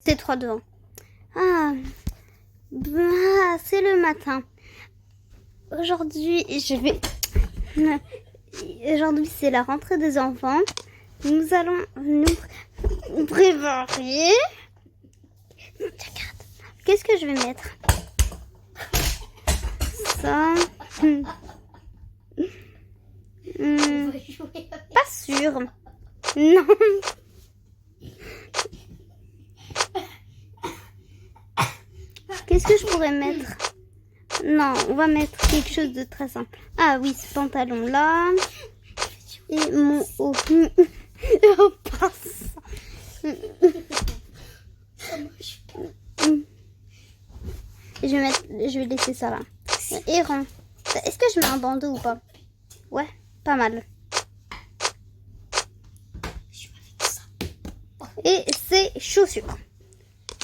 C'est 3, 2, 1. Ah, c'est le matin. Aujourd'hui, Aujourd'hui, c'est la rentrée des enfants. Nous allons nous préparer. Qu'est-ce que je vais mettre? Ça. Pas sûr. Non. Qu'est-ce que je pourrais mettre? Non, on va mettre quelque chose de très simple. Ah oui, ce pantalon là. Et mon haut. Oh, pas ça. Je vais laisser ça là. Errant. Est-ce que je mets un bandeau ou pas? Ouais, pas mal. Et c'est chaussures.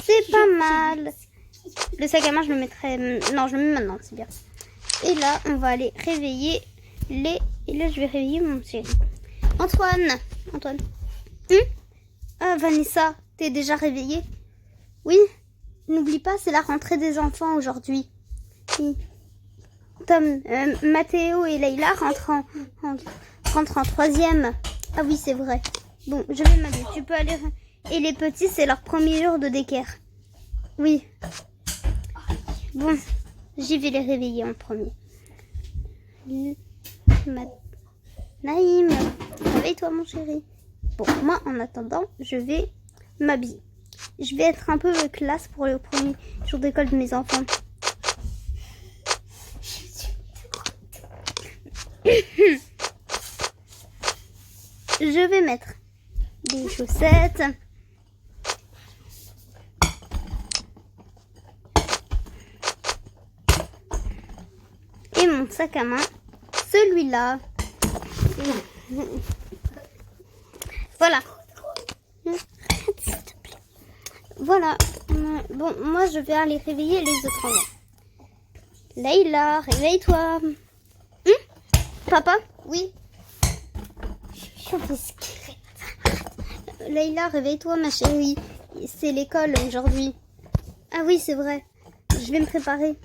C'est pas mal. Le sac à main, je le mettrai... Non, je le mets maintenant, c'est bien. Et là, on va aller réveiller les... Et là, je vais réveiller mon chéri. Antoine. Ah, Vanessa, t'es déjà réveillée? Oui. N'oublie pas, c'est la rentrée des enfants aujourd'hui. Oui. Tom, Mathéo et Leïla rentrent en 3e. Ah oui, c'est vrai. Bon, je vais m'habiller. Tu peux aller... Et les petits, c'est leur premier jour de d'équerre. Oui. Bon, j'y vais les réveiller en premier. Naïm, réveille-toi mon chéri. Bon, moi, en attendant, je vais m'habiller. Je vais être un peu classe pour le premier jour d'école de mes enfants. Je vais mettre des chaussettes. Et mon sac à main, celui-là. Voilà. Voilà. Bon, moi, je vais aller réveiller les autres enfants. Leïla, réveille-toi. Papa? Oui. Leïla, réveille-toi, ma chérie. C'est l'école aujourd'hui. Ah oui, c'est vrai. Je vais me préparer.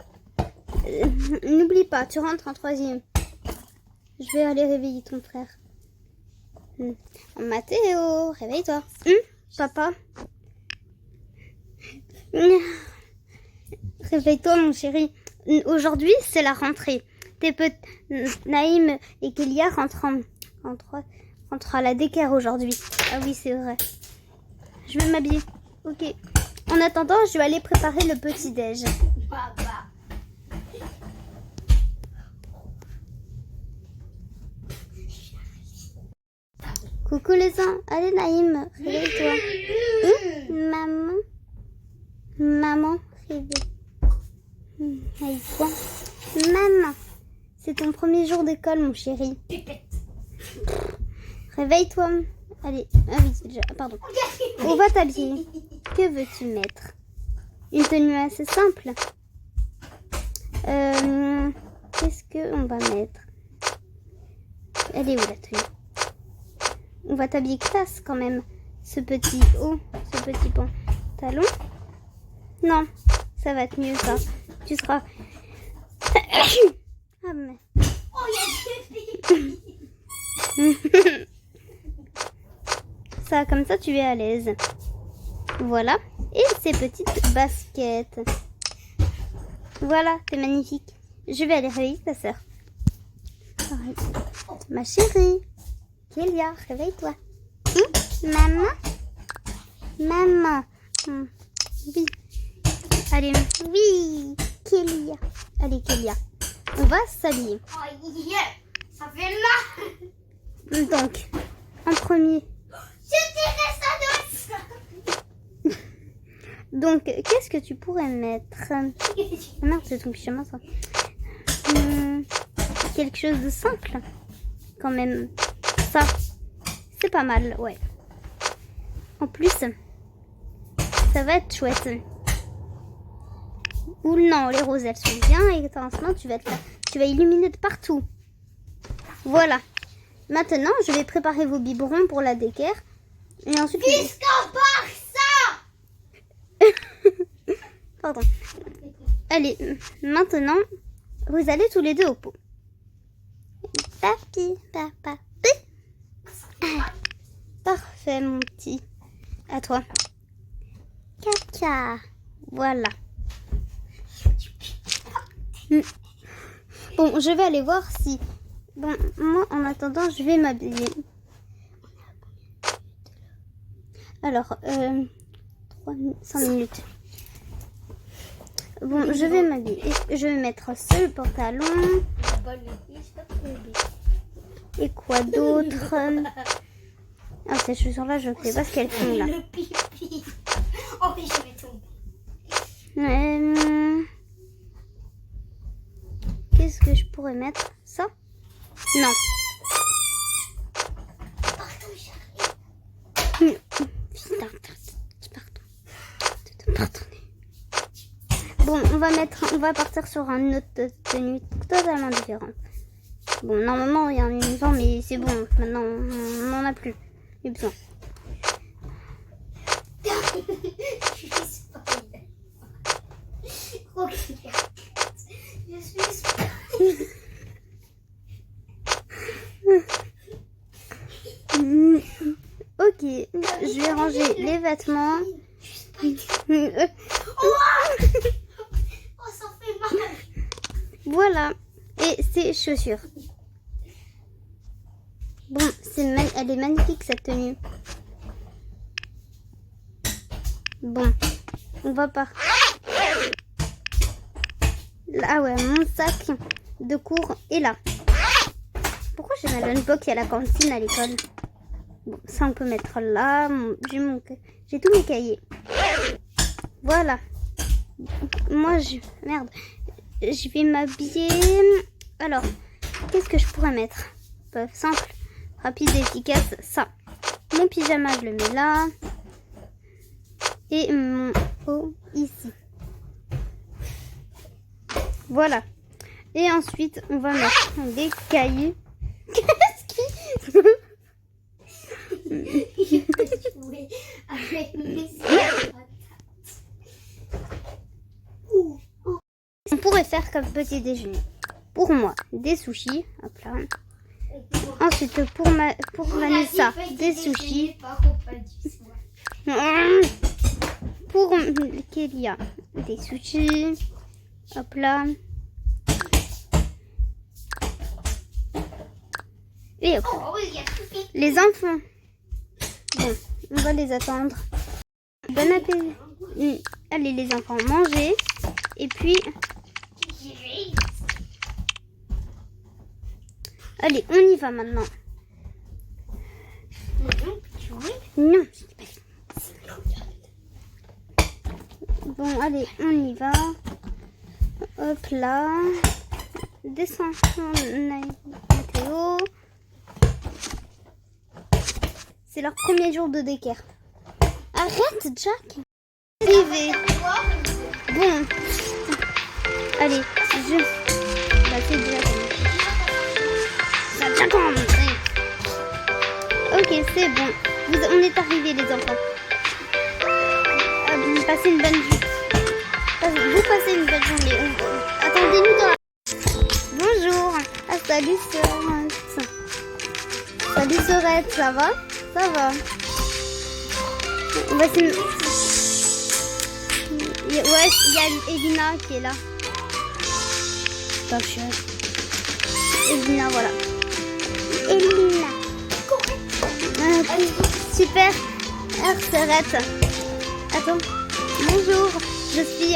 N'oublie pas, tu rentres en 3e. Je vais aller réveiller ton frère. Mathéo, réveille-toi. Papa? Réveille-toi, mon chéri. Aujourd'hui, c'est la rentrée. Naïm et Kélia rentrent à la d'équerre aujourd'hui. Ah oui, c'est vrai. Je vais m'habiller. Ok. En attendant, je vais aller préparer le petit-déj. Coucou les uns. Allez Naïm, réveille-toi. Maman, réveille-toi. Maman, c'est ton premier jour d'école, mon chéri. Réveille-toi. Allez, ah oui, déjà, pardon. On va t'habiller. Que veux-tu mettre? Une tenue assez simple. Qu'est-ce qu'on va mettre? Elle est où la tenue? On va t'habiller classe quand même. Ce petit haut, ce petit pantalon. Non, ça va être mieux ça. Tu seras... Ah mais... Ça, comme ça, tu es à l'aise. Voilà. Et ces petites baskets. Voilà, t'es magnifique. Je vais aller réveiller ta sœur. Ma chérie. Kélia, réveille-toi. Maman. Oui. Allez, oui. Kélia. Allez, Kélia. On va s'habiller. Oh yeah, ça fait mal. Donc, en premier. Donc, qu'est-ce que tu pourrais mettre? Oh merde, c'est ton pyjama ça. Quelque chose de simple. Quand même. Ça, c'est pas mal, ouais. En plus, ça va être chouette. Ou non, les roses, elles sont bien. Et maintenant, tu vas illuminer de partout. Voilà. Maintenant, je vais préparer vos biberons pour la d'équerre. Et ensuite... Puisqu'on part ça. Pardon. Allez, maintenant, vous allez tous les deux au pot. Papi, papa, pi. Ah, parfait, mon petit. À toi. Caca. Voilà. Bon, je vais aller voir si... Bon, moi, en attendant, je vais m'habiller. Alors, 5 minutes. Bon, je vais m'habiller. Je vais mettre ce pantalon. Et quoi d'autre? Ah, ces chaussures-là, je ne sais pas ce qu'elles font là. Le pipi. Oh oui, je vais tomber. Qu'est-ce que je pourrais mettre? Ça? Non. Pardon, j'arrive. Pardonnez. Bon, on va partir sur un autre tenue totalement différente. Bon, normalement, il y a un uniforme, mais c'est bon. Maintenant, on n'en a plus besoin. Je suis spoil. Regarde. Je suis spoil. Ok, je vais ranger les vêtements. Oh, ça fait mal. Voilà, et ses chaussures. Bon, elle est magnifique cette tenue. Bon, on va pas. Ah ouais, mon sac de cours est là. Pourquoi j'ai ma lunchbox à la cantine à l'école? Bon, ça on peut mettre là. J'ai tous mes cahiers. Voilà. Moi, merde. Je vais m'habiller. Alors, qu'est-ce que je pourrais mettre? Simple, rapide et efficace. Ça. Mon pyjama, je le mets là. Et mon haut ici. Voilà. Et ensuite, on va mettre des cahiers. Qu'est-ce qui... Jouer avec mes patates. On pourrait faire comme petit déjeuner. Pour moi, des sushis. Hop là. Ensuite, pour Vanessa, des sushis. Pour Kélia, des sushis. Hop là. Et hop. Les enfants. Bon, on va les attendre. Bon appétit. Allez les enfants, manger. Et puis... Allez, on y va maintenant. Non, bon, allez, on y va. Hop là. Descends, Mathéo. C'est leur premier jour de décaire. Arrête, Jack. Arrivé. Bon. Allez, Bah, c'est déjà commencé. Ok, c'est bon. On est arrivés, les enfants. Passez une bonne journée. Vous passez une bonne journée. Attendez-nous dans la... Bonjour. Ah, salut, Sorette. Salut, Sorette. Ça va? Ça va. Ouais, il y a Elina qui est là. Top chef. Elina, voilà. Elina. Super. Sorette. Attends. Bonjour. Je suis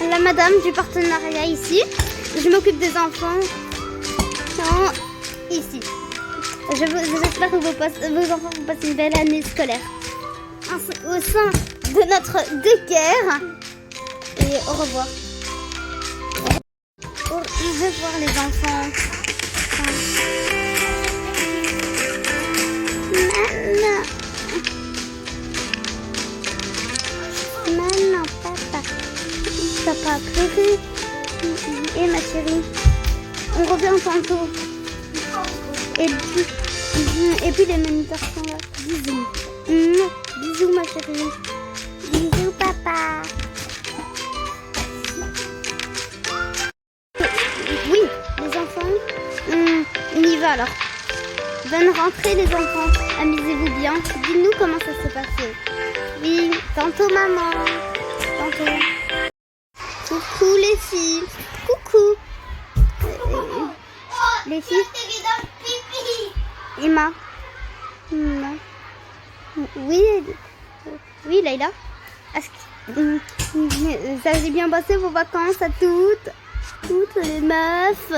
la madame du partenariat ici. Je m'occupe des enfants. Ici. J'espère que vos enfants vont passer une belle année scolaire. Au sein de notre décaire. Et au revoir. Au revoir les enfants. Maman, papa a pleuré. Et ma chérie, on revient tantôt. Et puis les moniteurs sont là. Bisous. Bisous ma chérie. Bisous papa. alors. Bonne rentrée les enfants. Amusez-vous bien. Dites-nous comment ça s'est passé. Oui, tantôt maman. Tantôt. Coucou les filles. Coucou. Les filles. Emma. Emma. Oui. Oui, Layla. Ça s'est bien passé vos vacances à toutes les meufs.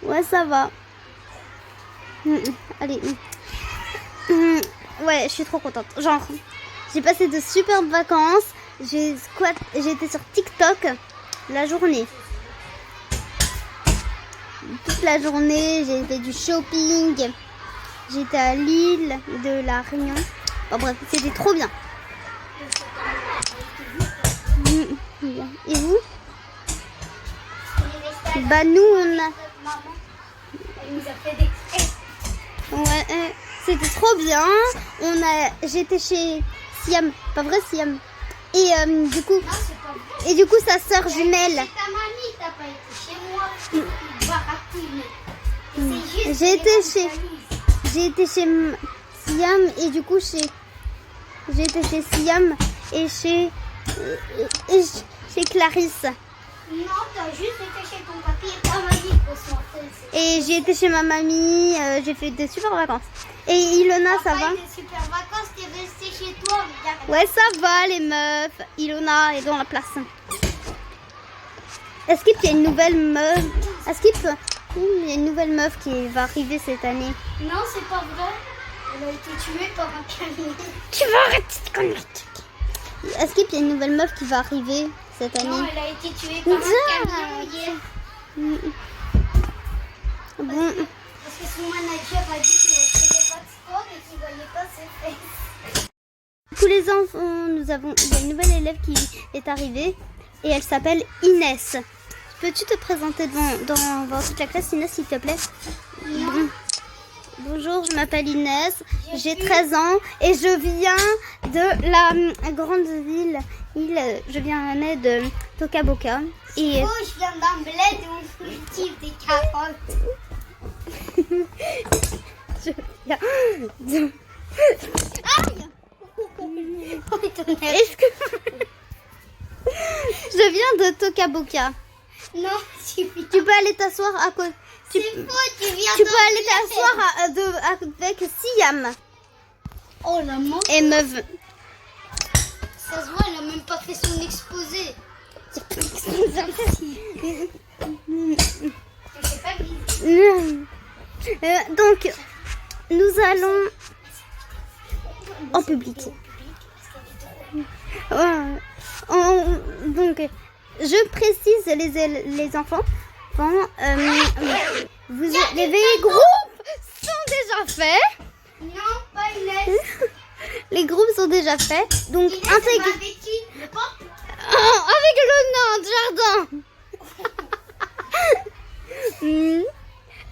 Ouais, ça va. Allez. Ouais, je suis trop contente. Genre, j'ai passé de superbes vacances. J'ai été sur TikTok la journée. Toute la journée, j'ai fait du shopping. J'étais à l'île de la Réunion. Bon, bref, c'était trop bien. Et vous? Bah nous on a... Elle nous a fait des... Ouais, c'était trop bien. J'étais chez Siam, pas vrai Siam. Et du coup... Non, c'est pas vrai. Et du coup sa sœur jumelle. C'est ta mamie, t'as pas été chez moi. Tu vas raconter. C'est juste J'ai que été les chez... familles. J'ai été chez Siam et du coup j'ai été chez Siam et chez Clarisse. Non, t'as juste été chez ton papy et ta mamie pour se montrer. Et j'ai été chez ma mamie, j'ai fait de super vacances. Et Ilona, ça va? Des super vacances, t'es resté chez toi. Regarde. Ouais, ça va les meufs. Ilona est dans la place. Est-ce qu'il y a une nouvelle meuf? Est-ce qu'il y a une nouvelle meuf qui va arriver cette année? Non, c'est pas vrai. Elle a été tuée par un camion. Tu vas arrêter de conneries. Est-ce qu'il y a une nouvelle meuf qui va arriver cette année? Non, elle a été tuée par un camion hier. Bon. Parce que son manager a dit qu'il ne faisait pas de sport et qu'il ne voyait pas ses fesses. Tous les enfants, il y a une nouvelle élève qui est arrivée et elle s'appelle Inès. Peux-tu te présenter devant toute la classe, Inès, s'il te plaît? Non. Bonjour, je m'appelle Inès, j'ai 13 ans et je viens de la grande ville. Je viens de Tokaboka. Et Oh, je viens d'un bled où on cultive des carottes. je viens de... Aïe! Oh, ton air. Est-ce que... Je viens de Tokaboka. Non, Tu peux aller t'asseoir à côté. c'est faux, tu viens Tu d'un peux aller bled. t'asseoir avec Siam. Oh, la main. Et meuf. Ça se voit, elle a même pas fait son exposé. C'est pas visible. Donc, nous allons en public. Donc, je précise les enfants. Les groupes sont déjà faits. Non, pas Inès. Les groupes sont déjà faits. Donc, Inès, elle va intégrez. avec qui? Le pop? Avec le nain de jardin.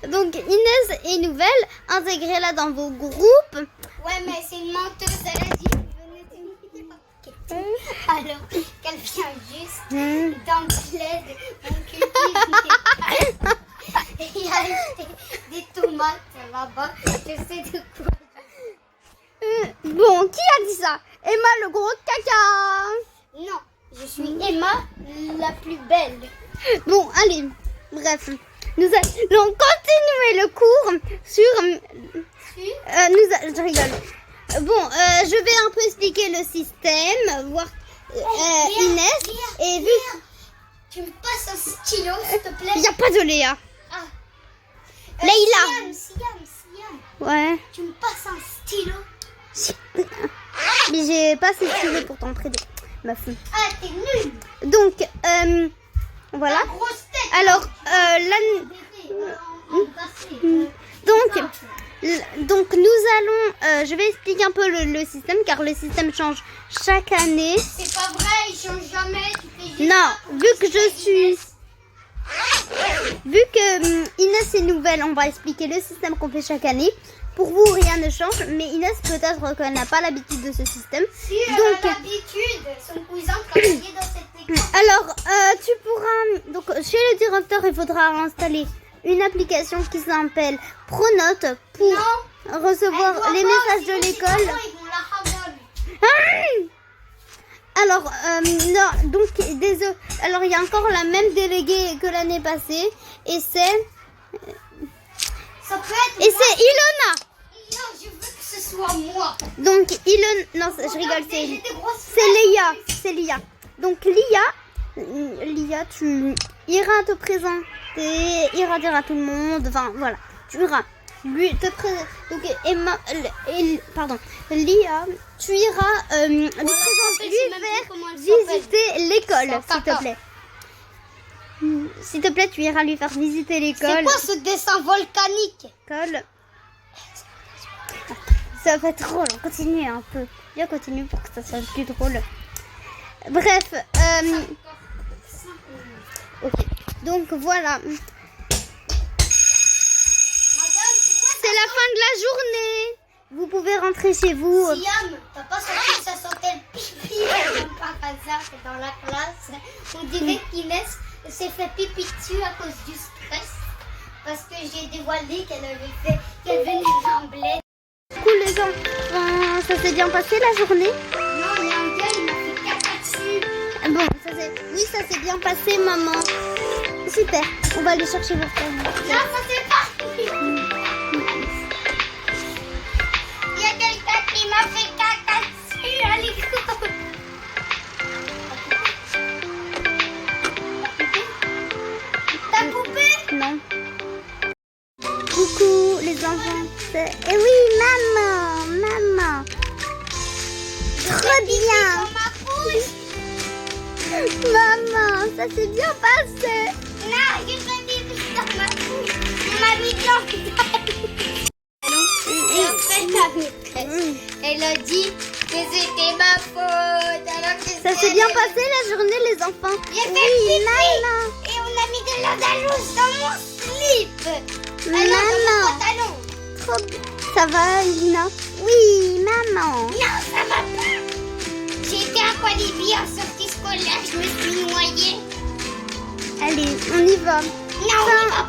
Donc Inès est nouvelle, intégrez-la dans vos groupes. Ouais, mais c'est une menteuse, elle a dit venez t'imiter ma quête. Alors qu'elle vient juste dans le bled, on cultive et il y a acheté des tomates là-bas, je sais de quoi. Bon, qui a dit ça? Emma le gros caca. Non, je suis Emma, la plus belle. Bon, allez, bref. Nous allons continuer le cours sur... je rigole. Bon, je vais un peu expliquer le système, voir Inès. Et vu tu me passes un stylo, s'il te plaît. qu'il n'y a pas de Léa. Ah. Leïla. Siam, Ouais. tu me passes un stylo. Mais j'ai pas assez stylo pour t'en prêter, ma fille. Ah, t'es nulle. Donc, voilà. La grosse tête. Alors, donc nous allons, je vais expliquer un peu le système car le système change chaque année. C'est pas vrai, il change jamais. Tu fais juste Non, vu que Inès est nouvelle, on va expliquer le système qu'on fait chaque année. Pour vous, rien ne change, mais Inès peut-être qu'elle n'a pas l'habitude de ce système. Si elle a l'habitude, son cousin travaillait dans cette école. Alors, tu pourras, donc chez le directeur, il faudra installer une application qui s'appelle pronote pour Non. recevoir les messages de l'école. Ils vont la ravoir. Alors, non, donc, désolé. Alors, il y a encore la même déléguée que l'année passée. Et c'est... Ça peut être Et c'est Ilona. Non, je veux que ce soit moi. Donc, Ilona... Non, je rigole, J'ai des grosses c'est Léa. C'est Lia. Donc, Lia, tu iras te présenter, iras dire à tout le monde. Enfin, voilà. Tu iras lui te présenter. Donc, pardon. Lia, tu iras lui faire visiter l'école, s'il te plaît. S'il te plaît, tu iras lui faire visiter l'école. C'est quoi ce dessin volcanique? Ça va être drôle, on continue un peu. Bien continue pour que ça soit plus drôle. Bref, ok. Donc voilà. C'est la fin de la journée. Vous pouvez rentrer chez vous. Siam, t'as pas senti que ça sentait le pipi par hasard dans la classe? On dirait qu'Inès s'est fait pipi dessus à cause du stress. Parce que j'ai dévoilé qu'elle venait d'emblée. Du coup, les enfants, ça s'est bien passé la journée? Non, mais un gars, il m'a fait caca dessus. Bon, ça s'est bien passé, maman. Super, on va aller chercher votre famille. Non, ça c'est pas. Il y a quelqu'un qui m'a fait caca dessus à l'école. T'as coupé? Non. Coucou les enfants. Eh oui, maman. Trop bien. Dans ma bouche. Maman, ça s'est bien passé. Non, j'ai pas mis dans ma bouche. On m'a mis dans Et en fait, la maîtresse, elle a dit que c'était ma faute. Alors que Ça s'est bien passé la journée, les enfants. J'ai fait Oui, pipi. maman. Et on a mis de l'andalouse dans mon slip. Maman. Dans mon pantalon. Trop bien. Ça va, Lina? Oui, maman. Non, ça va pas. J'ai été à Walibi en sortie scolaire. Je me suis noyée. Allez, on y va. Non, on y va